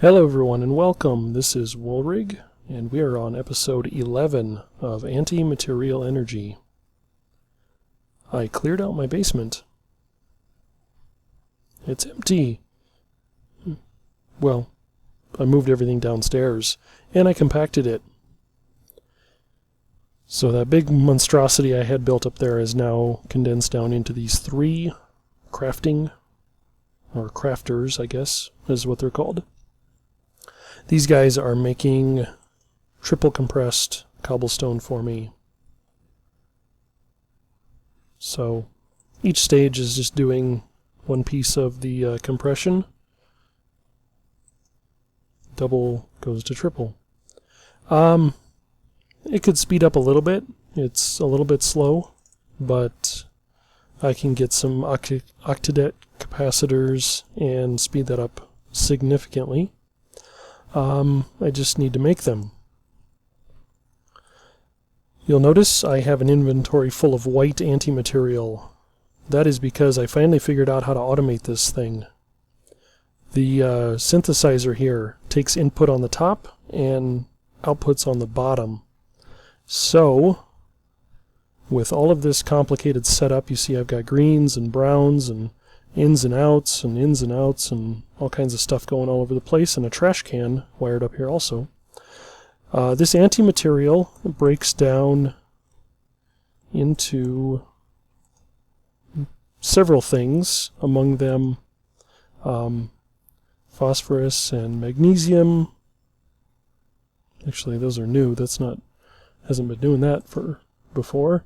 Hello everyone and welcome. This is Woolrig, and we are on episode 11 of Anti-Material Energy. I cleared out my basement. It's empty. Well, I moved everything downstairs, and I compacted it. So that big monstrosity I had built up there is now condensed down into these three crafting, or crafters, I guess, is what they're called. These guys are making triple compressed cobblestone for me. So each stage is just doing one piece of the compression. Double goes to triple. It could speed up a little bit. It's a little bit slow, but I can get some octadet capacitors and speed that up significantly. I just need to make them. You'll notice I have an inventory full of white antimaterial. That is because I finally figured out how to automate this thing. The synthesizer here takes input on the top and outputs on the bottom. So, with all of this complicated setup, you see I've got greens and browns and ins and outs and all kinds of stuff going all over the place, and a trash can wired up here also. This antimaterial breaks down into several things, among them phosphorus and magnesium. Actually, those are new. Hasn't been doing that for before.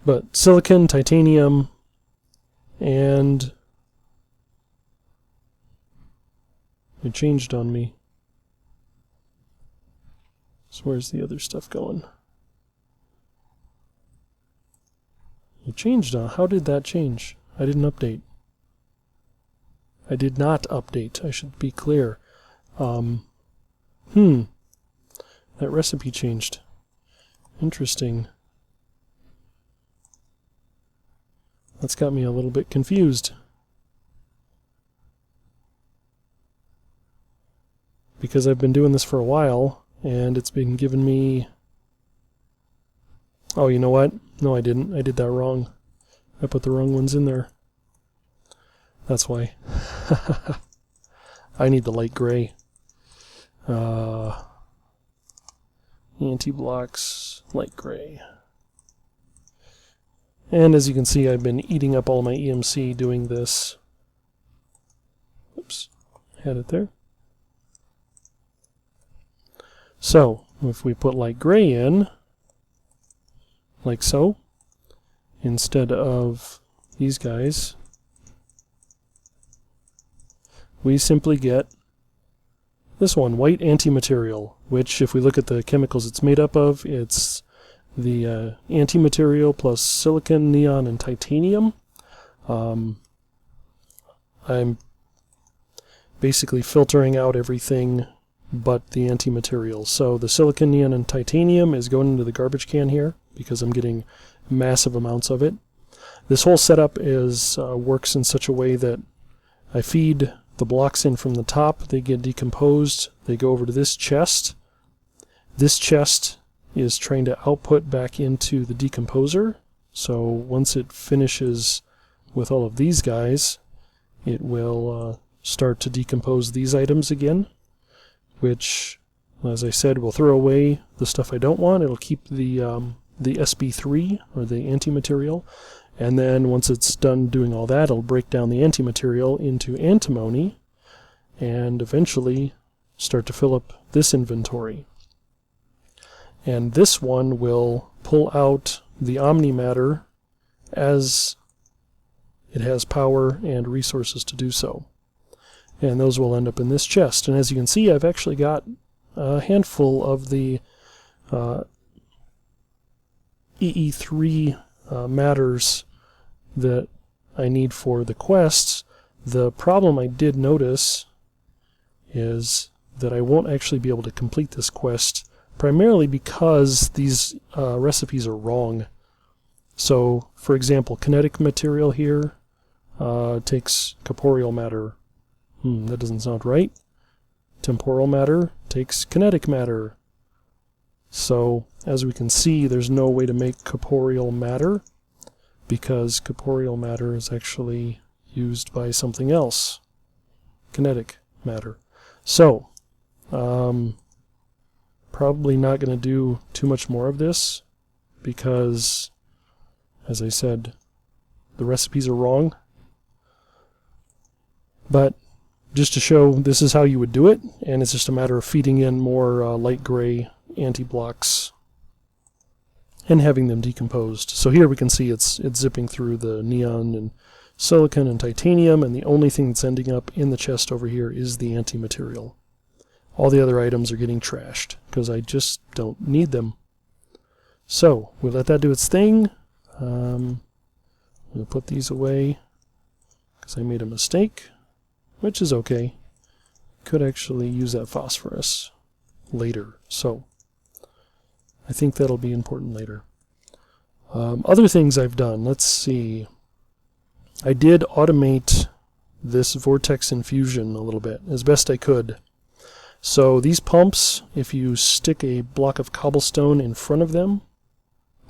But silicon, titanium, and it changed on me. So where's the other stuff going? It changed on. How did that change? I didn't update. I did not update. I should be clear. That recipe changed. Interesting. That's got me a little bit confused. Because I've been doing this for a while, and it's been giving me... Oh, you know what? No, I didn't. I did that wrong. I put the wrong ones in there. That's why. I need the light gray. Anti-blocks, light gray. And as you can see, I've been eating up all my EMC doing this. Oops, had it there. So, if we put light gray in, like so, instead of these guys, we simply get this one, white antimaterial, which if we look at the chemicals it's made up of, it's the antimaterial plus silicon, neon, and titanium. I'm basically filtering out everything but the antimaterial. So the silicon, neon, and titanium is going into the garbage can here because I'm getting massive amounts of it. This whole setup works in such a way that I feed the blocks in from the top, they get decomposed, they go over to this chest. This chest is trying to output back into the decomposer. So once it finishes with all of these guys, it will start to decompose these items again, which, as I said, will throw away the stuff I don't want. It'll keep the SB3, or the antimaterial, and then once it's done doing all that, it'll break down the antimaterial into antimony, and eventually start to fill up this inventory. And this one will pull out the omnimatter as it has power and resources to do so. And those will end up in this chest. And as you can see, I've actually got a handful of the EE3 matters that I need for the quests. The problem I did notice is that I won't actually be able to complete this quest, primarily because these recipes are wrong. So, for example, kinetic material here, takes corporeal matter. That doesn't sound right. Temporal matter takes kinetic matter. So, as we can see, there's no way to make corporeal matter, because corporeal matter is actually used by something else. Kinetic matter. So, probably not going to do too much more of this, because, as I said, the recipes are wrong. But just to show this is how you would do it, and it's just a matter of feeding in more light gray anti-blocks and having them decomposed. So here we can see it's zipping through the neon and silicon and titanium, and the only thing that's ending up in the chest over here is the anti-material. All the other items are getting trashed because I just don't need them. So we'll let that do its thing. We'll put these away because I made a mistake, which is okay. Could actually use that phosphorus later, so I think that'll be important later. Other things I've done, let's see. I did automate this Vortex Infusion a little bit, as best I could. So these pumps, if you stick a block of cobblestone in front of them,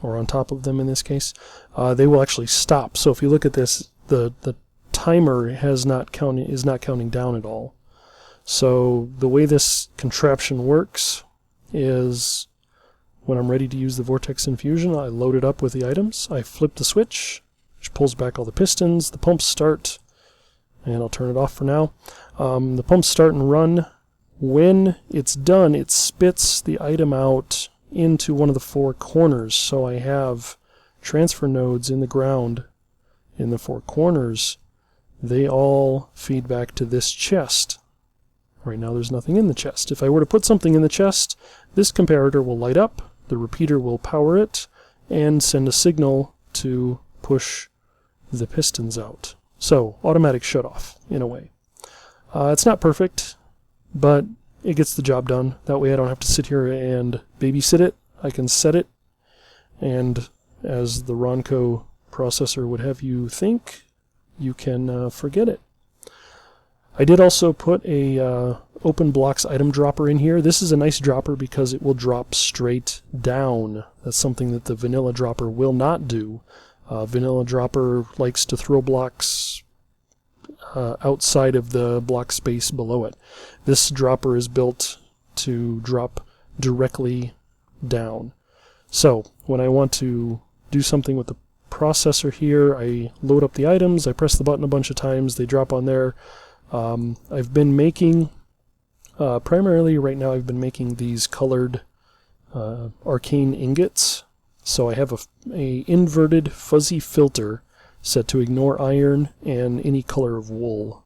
or on top of them in this case, they will actually stop. So if you look at this, the timer is not counting down at all. So the way this contraption works is when I'm ready to use the Vortex Infusion, I load it up with the items, I flip the switch, which pulls back all the pistons, the pumps start, and I'll turn it off for now. The pumps start and run. When it's done, it spits the item out into one of the four corners. So I have transfer nodes in the ground in the four corners. They all feed back to this chest. Right now there's nothing in the chest. If I were to put something in the chest, this comparator will light up, the repeater will power it, and send a signal to push the pistons out. So, automatic shutoff, in a way. It's not perfect, but it gets the job done. That way I don't have to sit here and babysit it. I can set it, and as the Ronco processor would have you think, you can forget it. I did also put a open blocks item dropper in here. This is a nice dropper because it will drop straight down. That's something that the vanilla dropper will not do. Vanilla dropper likes to throw blocks outside of the block space below it. This dropper is built to drop directly down. So when I want to do something with the processor here, I load up the items, I press the button a bunch of times, they drop on there. I've been making, primarily right now I've been making these colored Arcane Ingots. So I have a inverted fuzzy filter set to ignore iron and any color of wool,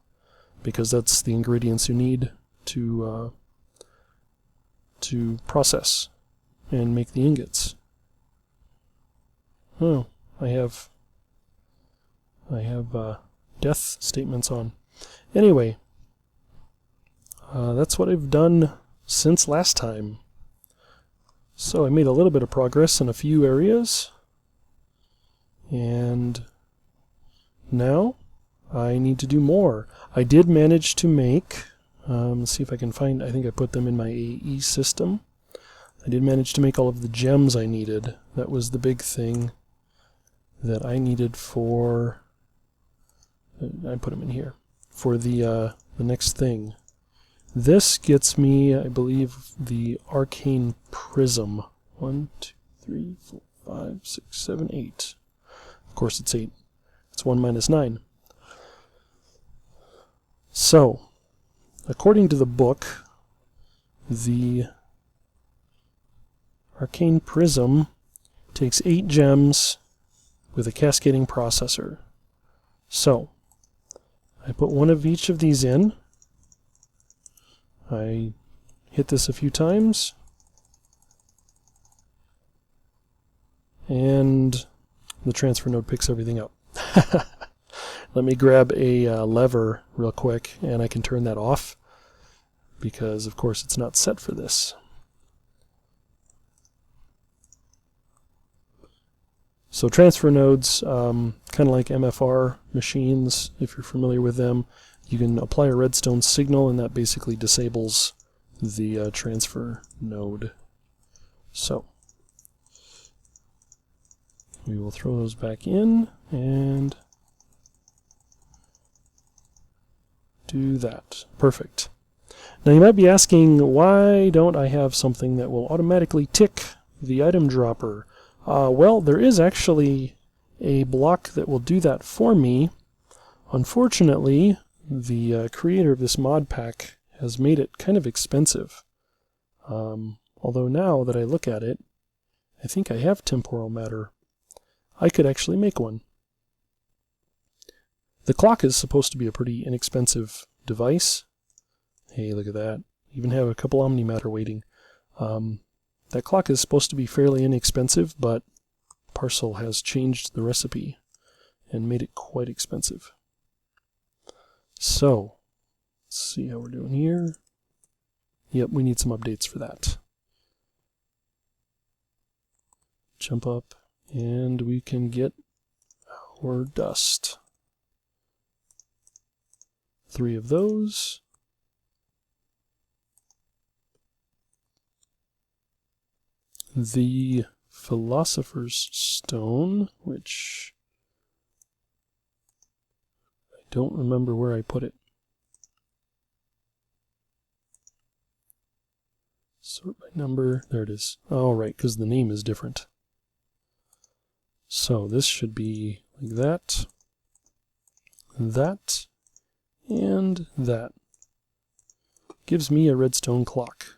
because that's the ingredients you need to process and make the ingots. Oh, I have death statements on. Anyway, that's what I've done since last time. So I made a little bit of progress in a few areas, and now I need to do more. I did manage to make, let's see if I can find, I think I put them in my AE system. I did manage to make all of the gems I needed. That was the big thing that I needed for, I put them in here, for the next thing. This gets me, I believe, the Arcane Prism. 1, 2, 3, 4, 5, 6, 7, 8. Of course it's 8. It's 1 minus 9. So, according to the book, the Arcane Prism takes 8 gems with a cascading processor. So, I put one of each of these in. I hit this a few times, and the transfer node picks everything up. Let me grab a lever real quick, and I can turn that off, because of course it's not set for this. So transfer nodes, kind of like MFR machines, if you're familiar with them, you can apply a redstone signal and that basically disables the transfer node. So we will throw those back in and do that. Perfect. Now you might be asking, why don't I have something that will automatically tick the item dropper? Well, there is actually a block that will do that for me. Unfortunately, the creator of this mod pack has made it kind of expensive. Although now that I look at it, I think I have temporal matter. I could actually make one. The clock is supposed to be a pretty inexpensive device. Hey, look at that. Even have a couple omnimatter waiting. That clock is supposed to be fairly inexpensive, but Parcel has changed the recipe and made it quite expensive. So, let's see how we're doing here. Yep, we need some updates for that. Jump up, and we can get our dust. 3 of those. The Philosopher's Stone, which I don't remember where I put it. Sort by number. There it is. Oh, right, because the name is different. So this should be like that, that, and that. Gives me a redstone clock.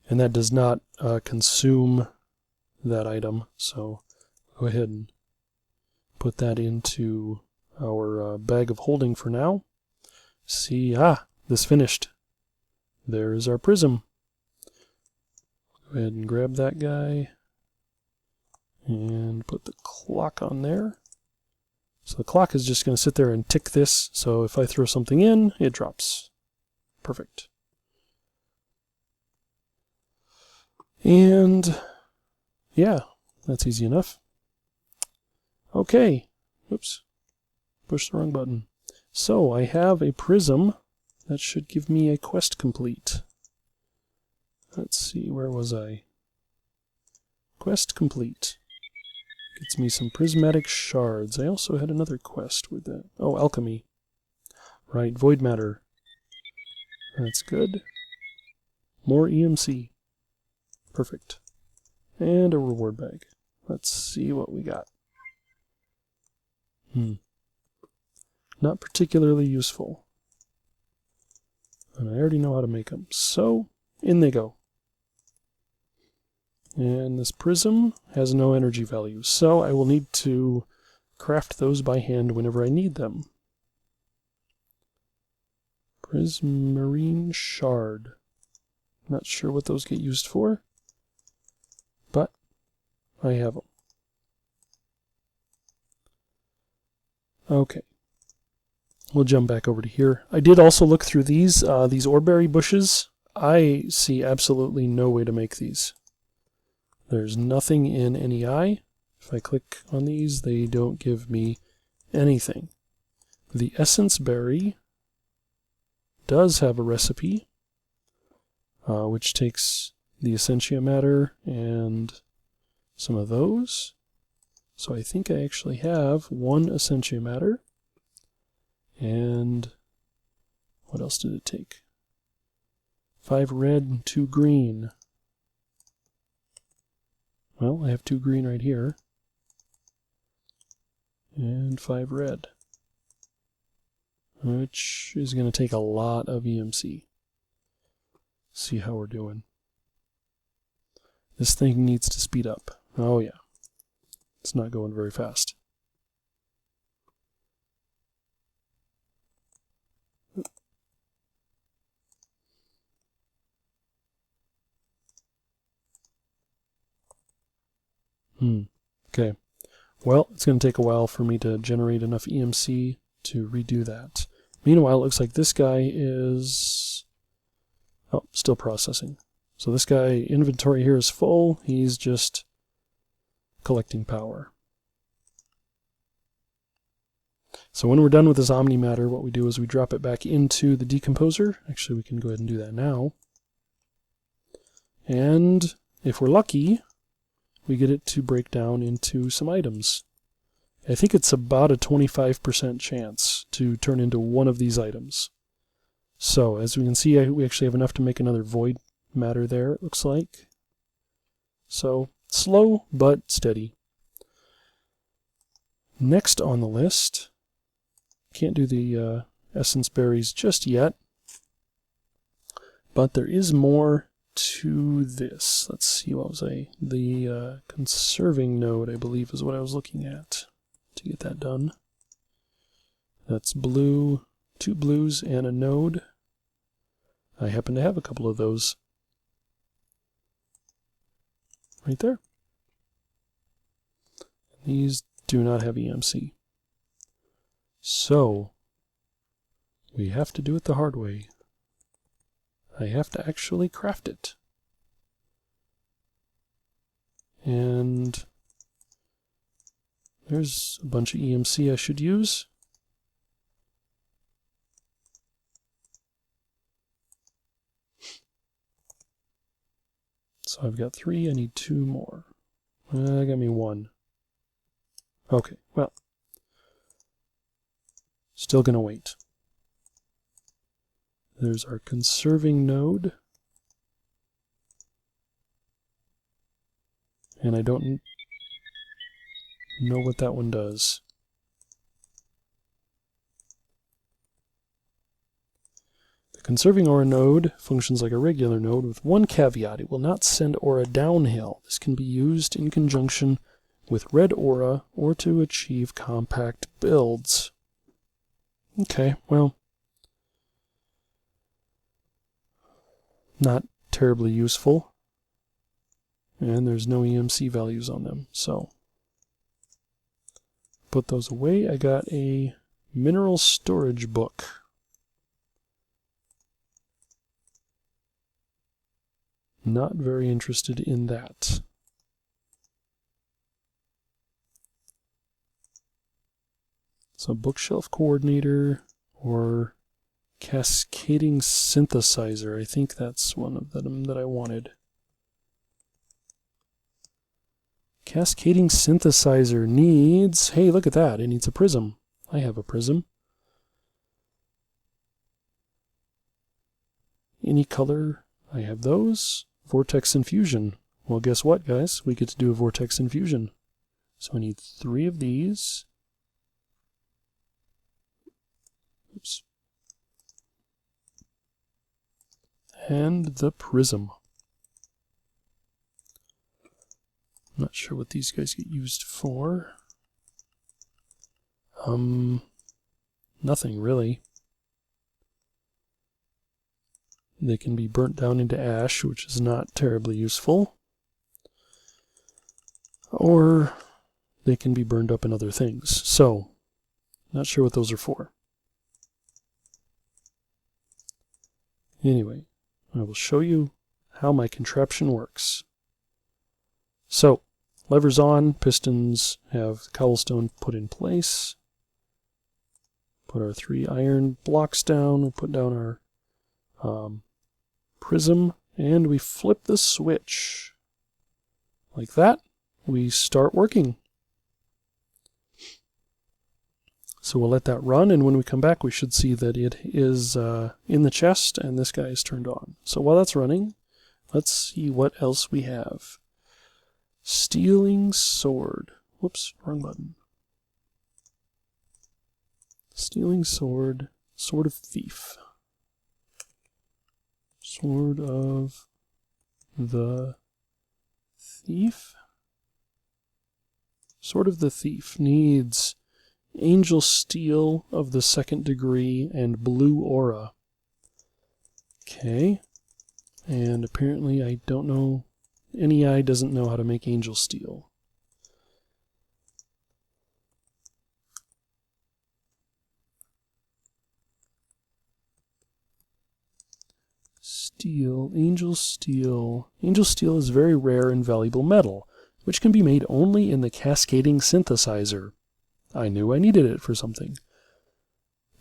And that does not consume that item, so go ahead and put that into our bag of holding for now. See, this finished. There is our prism. Go ahead and grab that guy and put the clock on there. So the clock is just going to sit there and tick this, so if I throw something in, it drops. Perfect. And yeah, that's easy enough. Okay. Oops. Pushed the wrong button. So I have a prism that should give me a quest complete. Let's see, where was I? Quest complete. Gets me some prismatic shards. I also had another quest with that. Oh, alchemy. Right, void matter. That's good. More EMC. Perfect. And a reward bag. Let's see what we got. Not particularly useful. And I already know how to make them. So, in they go. And this prism has no energy value, so I will need to craft those by hand whenever I need them. Prismarine shard. Not sure what those get used for, but I have them. Okay. We'll jump back over to here. I did also look through these oreberry bushes. I see absolutely no way to make these. There's nothing in NEI. If I click on these, they don't give me anything. The essence berry does have a recipe, which takes the essentia matter and some of those. So I think I actually have 1 essentia matter. And what else did it take? 5 red and 2 green. Well, I have 2 green right here. And 5 red. Which is going to take a lot of EMC. See how we're doing. This thing needs to speed up. Oh yeah. It's not going very fast. Okay. Well, it's going to take a while for me to generate enough EMC to redo that. Meanwhile, it looks like this guy is... oh, still processing. So this guy, inventory here is full. He's just collecting power. So when we're done with this omnimatter, what we do is we drop it back into the decomposer. Actually, we can go ahead and do that now. And if we're lucky, we get it to break down into some items. I think it's about a 25% chance to turn into one of these items. So as we can see, we actually have enough to make another void matter there, it looks like. So slow but steady. Next on the list, can't do the essence berries just yet, but there is more to this. Let's see, what was the conserving node, I believe, is what I was looking at to get that done. That's blue, 2 blues and a node. I happen to have a couple of those right there. These do not have EMC. So we have to do it the hard way. I have to actually craft it. And there's a bunch of EMC I should use. So I've got 3, I need 2 more. I got me 1. Okay, well, still gonna wait. There's our conserving node. And I don't know what that one does. The conserving aura node functions like a regular node with one caveat. It will not send aura downhill. This can be used in conjunction with red aura or to achieve compact builds. Okay, well, not terribly useful. And there's no EMC values on them, so put those away. I got a mineral storage book. Not very interested in that. So bookshelf coordinator or cascading synthesizer. I think that's one of them that I wanted. Cascading synthesizer needs, hey, look at that, it needs a prism. I have a prism. Any color, I have those. Vortex Infusion. Well, guess what, guys? We get to do a Vortex Infusion. So I need 3 of these. Oops. And the prism. I'm not sure what these guys get used for. Nothing really. They can be burnt down into ash, which is not terribly useful. Or they can be burned up in other things. So, not sure what those are for. Anyway, I will show you how my contraption works. So, levers on, pistons have the cobblestone put in place. Put our 3 iron blocks down, we put down our prism, and we flip the switch. Like that, we start working. So we'll let that run, and when we come back we should see that it is in the chest and this guy is turned on. So while that's running, let's see what else we have. Stealing sword. Whoops, wrong button. Stealing sword. Sword of thief. Sword of the thief? Sword of the thief needs angel steel of the 2nd degree and blue aura. Okay. And apparently I don't know, NEI doesn't know how to make angel steel. Steel, angel steel. Angel steel is very rare and valuable metal, which can be made only in the cascading synthesizer. I knew I needed it for something.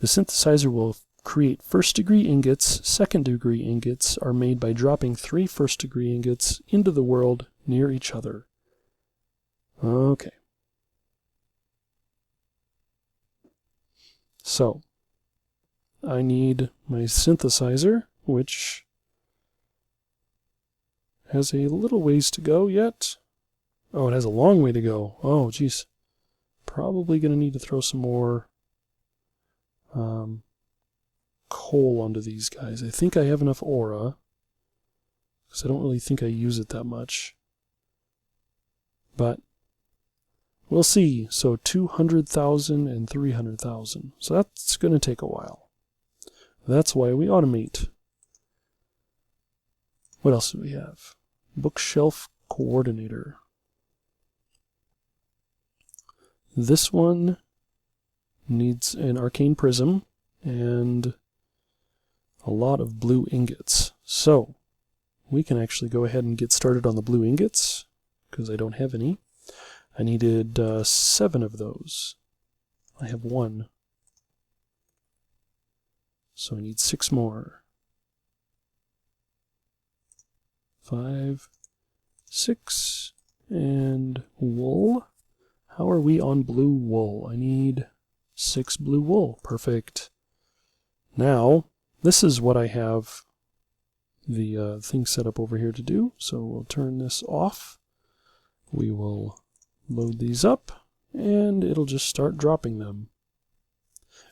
The synthesizer will create first-degree ingots. Second-degree ingots are made by dropping 3 first-degree ingots into the world near each other. Okay. So, I need my synthesizer, which has a little ways to go yet. Oh, it has a long way to go. Oh, geez. Probably going to need to throw some more coal onto these guys. I think I have enough aura, because I don't really think I use it that much. But we'll see. So 200,000 and 300,000. So that's going to take a while. That's why we automate. What else do we have? Bookshelf coordinator. This one needs an Arcane Prism and a lot of blue ingots. So we can actually go ahead and get started on the blue ingots, because I don't have any. I needed 7 of those. I have 1. So I need 6 more. 5, 6, and wool. How are we on blue wool? I need 6 blue wool. Perfect. Now, this is what I have the thing set up over here to do. So we'll turn this off. We will load these up, and it'll just start dropping them.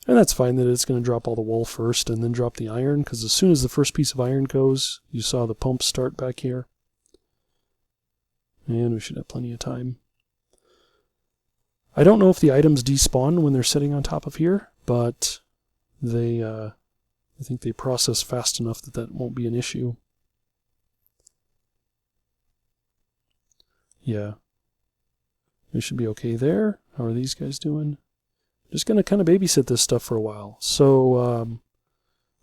And that's fine that it's going to drop all the wool first and then drop the iron, because as soon as the first piece of iron goes, you saw the pump start back here. And we should have plenty of time. I don't know if the items despawn when they're sitting on top of here, but they, I think they process fast enough that that won't be an issue. Yeah. We should be okay there. How are these guys doing? Just going to kind of babysit this stuff for a while. So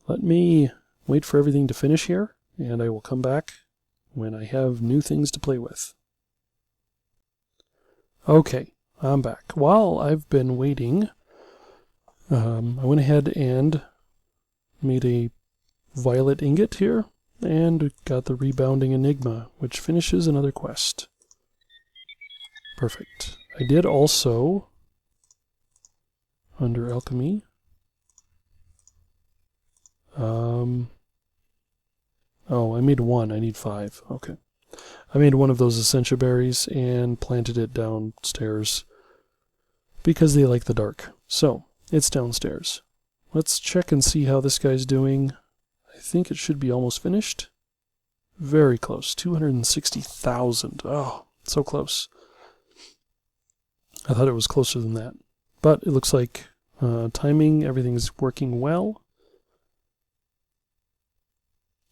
let me wait for everything to finish here, and I will come back when I have new things to play with. Okay, I'm back. While I've been waiting, I went ahead and made a violet ingot here, and got the Rebounding Enigma, which finishes another quest. Perfect. I did also, under alchemy, oh, I made 1. I need 5. Okay. I made one of those Essentia berries and planted it downstairs because they like the dark. So, it's downstairs. Let's check and see how this guy's doing. I think it should be almost finished. Very close. 260,000. Oh, so close. I thought it was closer than that. But it looks like timing, everything's working well.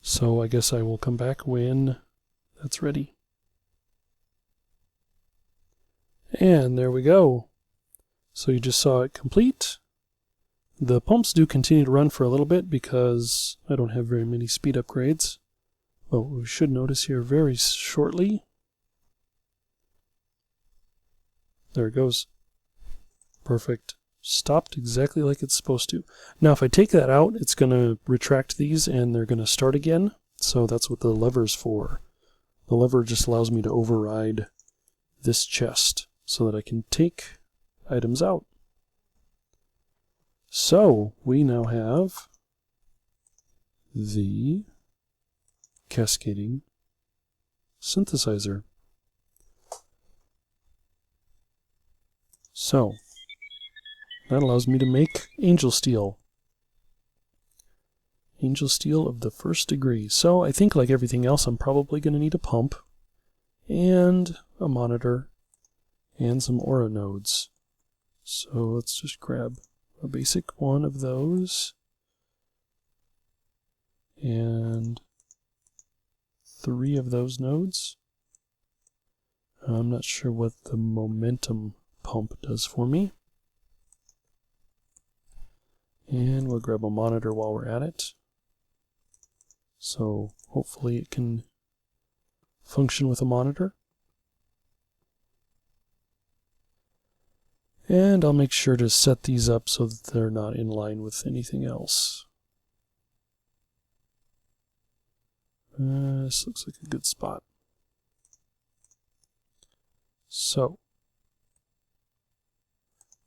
So I guess I will come back when that's ready. And there we go. So you just saw it complete. The pumps do continue to run for a little bit because I don't have very many speed upgrades. But we should notice here very shortly. There it goes. Perfect. Stopped exactly like it's supposed to. Now if I take that out, it's going to retract these and they're going to start again. So that's what the lever's for. The lever just allows me to override this chest so that I can take items out. So we now have the cascading synthesizer. So that allows me to make angel steel. Angel steel of the 1st degree. So I think like everything else, I'm probably going to need a pump and a monitor and some aura nodes. So let's just grab a basic one of those and 3 of those nodes. I'm not sure what the momentum pump does for me. And we'll grab a monitor while we're at it. So hopefully it can function with a monitor. And I'll make sure to set these up so that they're not in line with anything else. This looks like a good spot. So,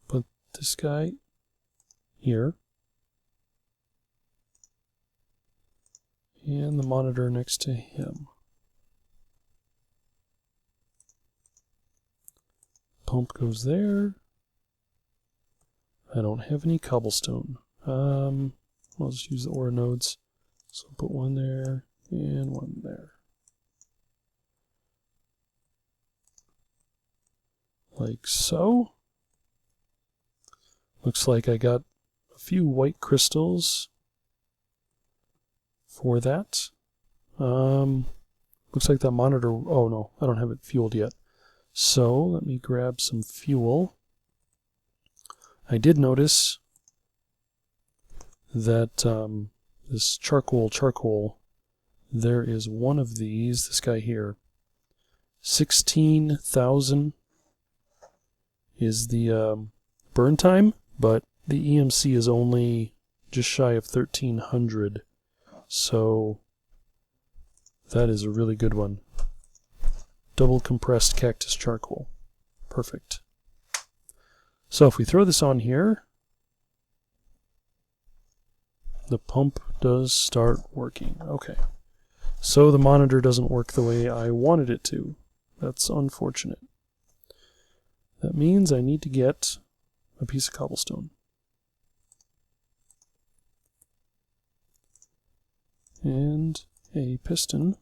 put this guy here. And the monitor next to him. Pump goes there. I don't have any cobblestone. I'll just use the ore nodes. So put one there and one there. Like so. Looks like I got a few white crystals for that. Looks like that monitor, oh no, I don't have it fueled yet. So let me grab some fuel. I did notice that this charcoal, there is one of these, this guy here. 16,000 is the burn time, but the EMC is only just shy of 1,300. So that is a really good one. Double compressed cactus charcoal. Perfect. So if we throw this on here, the pump does start working. Okay. So the monitor doesn't work the way I wanted it to. That's unfortunate. That means I need to get a piece of cobblestone. And a piston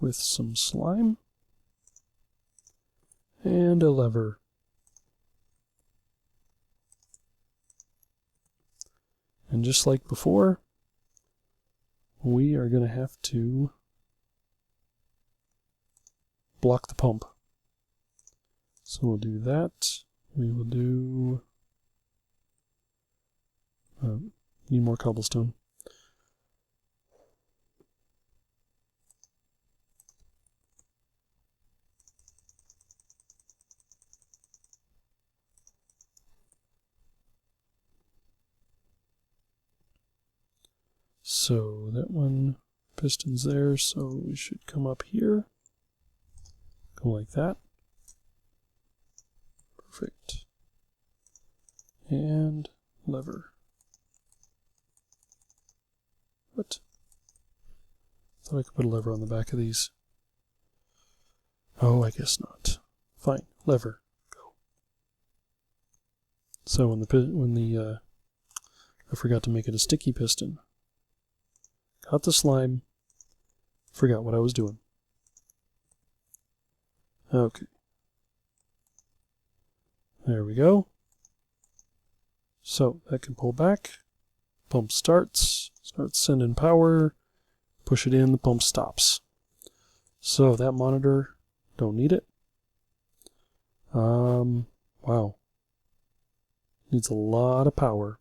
with some slime and a lever. And just like before, we are going to have to block the pump. So we'll do that. We will do... need more cobblestone. So that one, piston's there, so we should come up here. Go like that. Perfect. And lever. What? I thought I could put a lever on the back of these. Oh, I guess not. Fine. Lever. Go. So I forgot to make it a sticky piston. Got the slime. Forgot what I was doing. Okay. There we go. So that can pull back. Pump starts sending power. Push it in, the pump stops. So that monitor, don't need it. Wow. Needs a lot of power.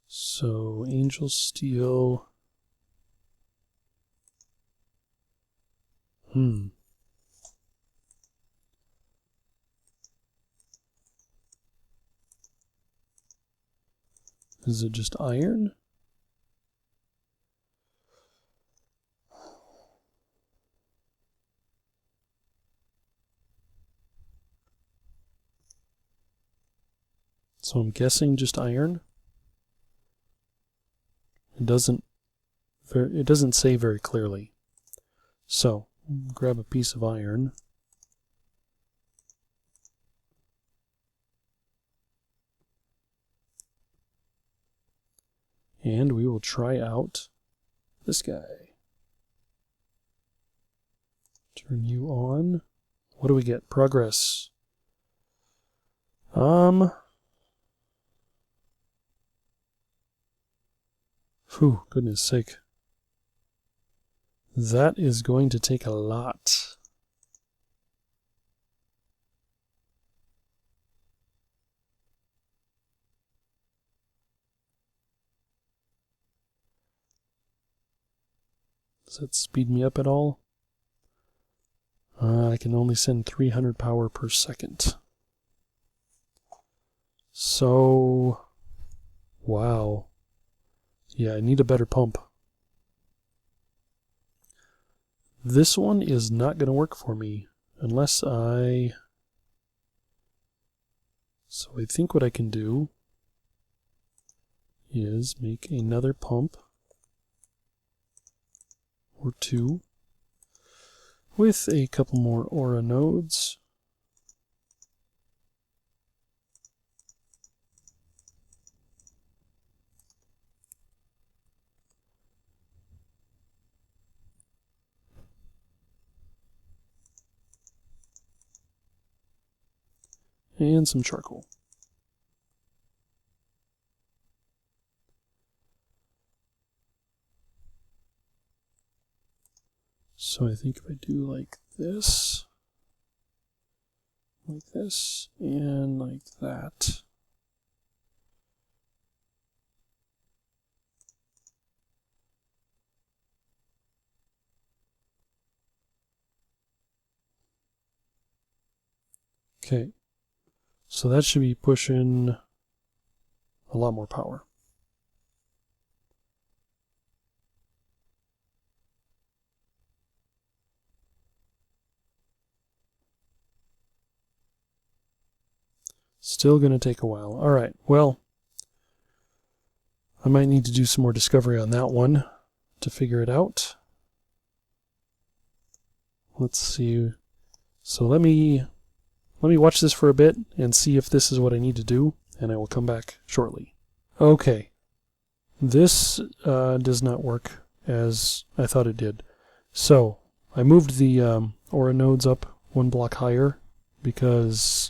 So angel steel. Is it just iron? So I'm guessing just iron. It doesn't say very clearly. So grab a piece of iron. And we will try out this guy. Turn you on. What do we get? Progress. Phew, goodness sake. That is going to take a lot. Does that speed me up at all? I can only send 300 power per second. So, wow. Yeah, I need a better pump. This one is not going to work for me unless I... So I think what I can do is make another pump or two with a couple more aura nodes. And some charcoal. So I think if I do like this, and like that. Okay. So that should be pushing a lot more power. Still going to take a while. All right, well, I might need to do some more discovery on that one to figure it out. Let's see. So let me watch this for a bit and see if this is what I need to do, and I will come back shortly. Okay. This does not work as I thought it did. So I moved the aura nodes up one block higher because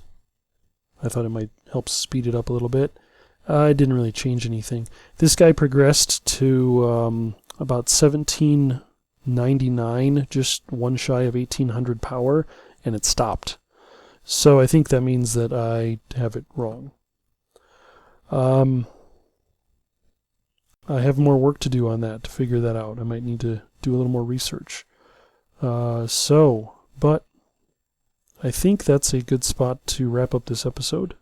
I thought it might help speed it up a little bit. I didn't really change anything. This guy progressed to about 1799, just one shy of 1800 power, and it stopped. So I think that means that I have it wrong. I have more work to do on that to figure that out. I might need to do a little more research. But I think that's a good spot to wrap up this episode.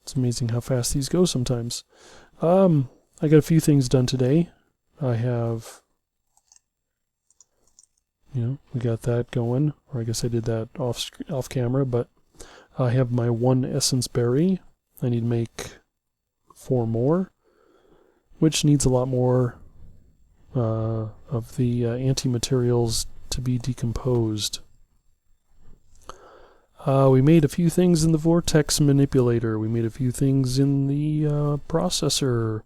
It's amazing how fast these go sometimes. I got a few things done today. I have, we got that going, or I guess I did that off camera, but I have my one essence berry. I need to make 4 more, which needs a lot more of the anti-materials to be decomposed. We made a few things in the Vortex manipulator. We made a few things in the processor.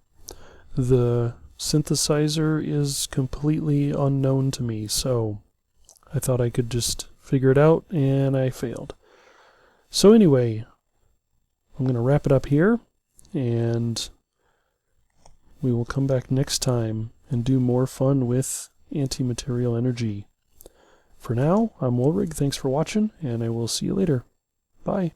The synthesizer is completely unknown to me, so I thought I could just figure it out, and I failed. So anyway, I'm going to wrap it up here, and we will come back next time and do more fun with anti-material energy. For now, I'm Wolrig. Thanks for watching, and I will see you later. Bye.